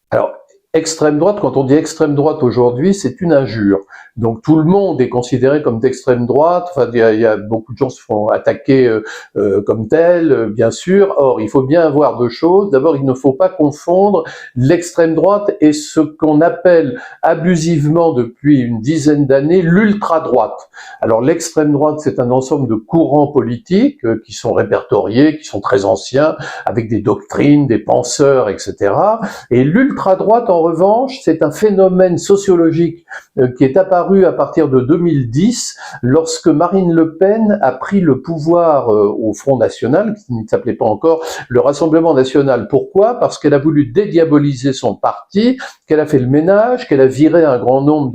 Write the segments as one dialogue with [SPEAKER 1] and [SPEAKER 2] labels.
[SPEAKER 1] Alors, extrême droite, quand on dit extrême droite aujourd'hui, c'est une injure. Donc tout le monde est considéré comme d'extrême droite. Enfin, il y a beaucoup de gens se font attaquer comme tel, bien sûr. Or, il faut bien voir deux choses. D'abord, il ne faut pas confondre l'extrême droite et ce qu'on appelle abusivement depuis une dizaine d'années l'ultra-droite. Alors l'extrême droite, c'est un ensemble de courants politiques qui sont répertoriés, qui sont très anciens, avec des doctrines, des penseurs, etc. Et l'ultra-droite, en revanche, c'est un phénomène sociologique qui est apparu à partir de 2010, lorsque Marine Le Pen a pris le pouvoir au Front National, qui ne s'appelait pas encore le Rassemblement National. Pourquoi? Parce qu'elle a voulu dédiaboliser son parti, qu'elle a fait le ménage, qu'elle a viré un grand nombre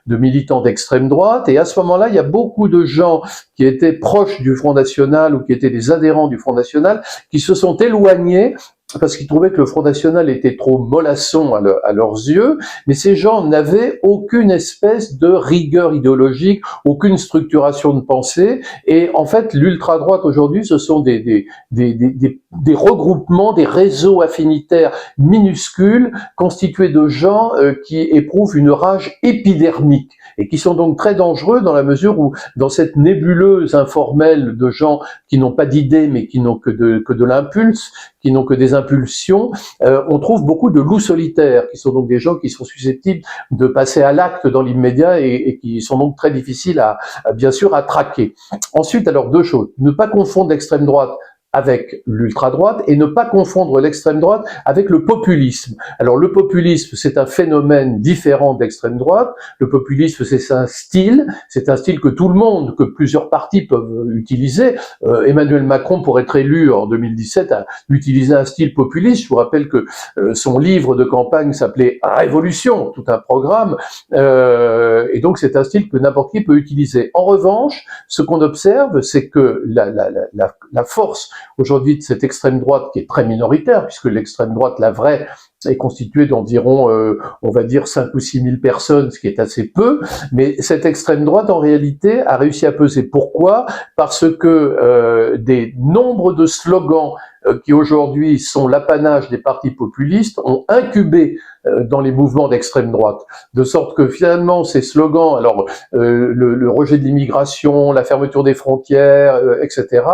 [SPEAKER 1] de militants d'extrême droite, et à ce moment-là, il y a beaucoup de gens qui étaient proches du Front National ou qui étaient des adhérents du Front National, qui se sont éloignés parce qu'ils trouvaient que le Front National était trop mollasson à leurs yeux, mais ces gens n'avaient aucune espèce de rigueur idéologique, aucune structuration de pensée, et en fait, l'ultra-droite aujourd'hui, ce sont des regroupements, des réseaux affinitaires minuscules, constitués de gens qui éprouvent une rage épidermique, et qui sont donc très dangereux dans la mesure où, dans cette nébuleuse informelle de gens qui n'ont pas d'idées, mais qui n'ont que de l'impulse, qui n'ont que des impulsions, on trouve beaucoup de loups solitaires, qui sont donc des gens qui sont susceptibles de passer à l'acte dans l'immédiat et qui sont donc très difficiles bien sûr, à traquer. Ensuite, alors deux choses. Ne pas confondre l'extrême droite avec l'ultra-droite et ne pas confondre l'extrême droite avec le populisme. Alors le populisme, c'est un phénomène différent d'extrême droite. Le populisme, c'est un style que tout le monde, que plusieurs partis peuvent utiliser. Emmanuel Macron, pour être élu en 2017, a utilisé un style populiste. Je vous rappelle que son livre de campagne s'appelait Révolution, tout un programme, et donc c'est un style que n'importe qui peut utiliser. En revanche, ce qu'on observe, c'est que la force aujourd'hui de cette extrême droite qui est très minoritaire, puisque l'extrême droite, la vraie, est constituée d'environ, on va dire, 5 ou 6 000 personnes, ce qui est assez peu, mais cette extrême droite, en réalité, a réussi à peser. Pourquoi? Parce que des nombres de slogans qui aujourd'hui sont l'apanage des partis populistes, ont incubé dans les mouvements d'extrême droite. De sorte que finalement, ces slogans, alors le rejet de l'immigration, la fermeture des frontières, etc.,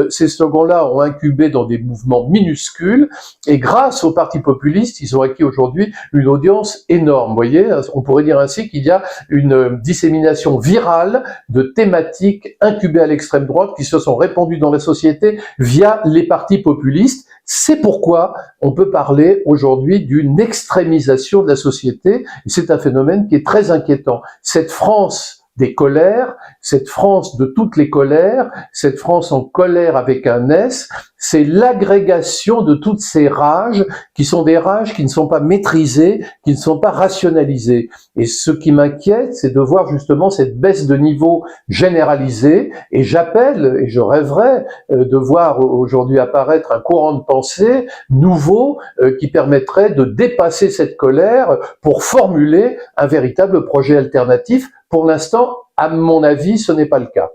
[SPEAKER 1] ces slogans-là ont incubé dans des mouvements minuscules, et grâce aux partis populistes, ils ont acquis aujourd'hui une audience énorme. Vous voyez, on pourrait dire ainsi qu'il y a une dissémination virale de thématiques incubées à l'extrême droite qui se sont répandues dans la société via les partis populistes. C'est pourquoi on peut parler aujourd'hui d'une extrémisation de la société. C'est un phénomène qui est très inquiétant. Cette France des colères, cette France de toutes les colères, cette France en colère avec un S, c'est l'agrégation de toutes ces rages qui sont des rages qui ne sont pas maîtrisées, qui ne sont pas rationalisées. Et ce qui m'inquiète, c'est de voir justement cette baisse de niveau généralisée, et j'appelle, et je rêverais de voir aujourd'hui apparaître un courant de pensée nouveau qui permettrait de dépasser cette colère pour formuler un véritable projet alternatif. Pour l'instant, à mon avis, ce n'est pas le cas.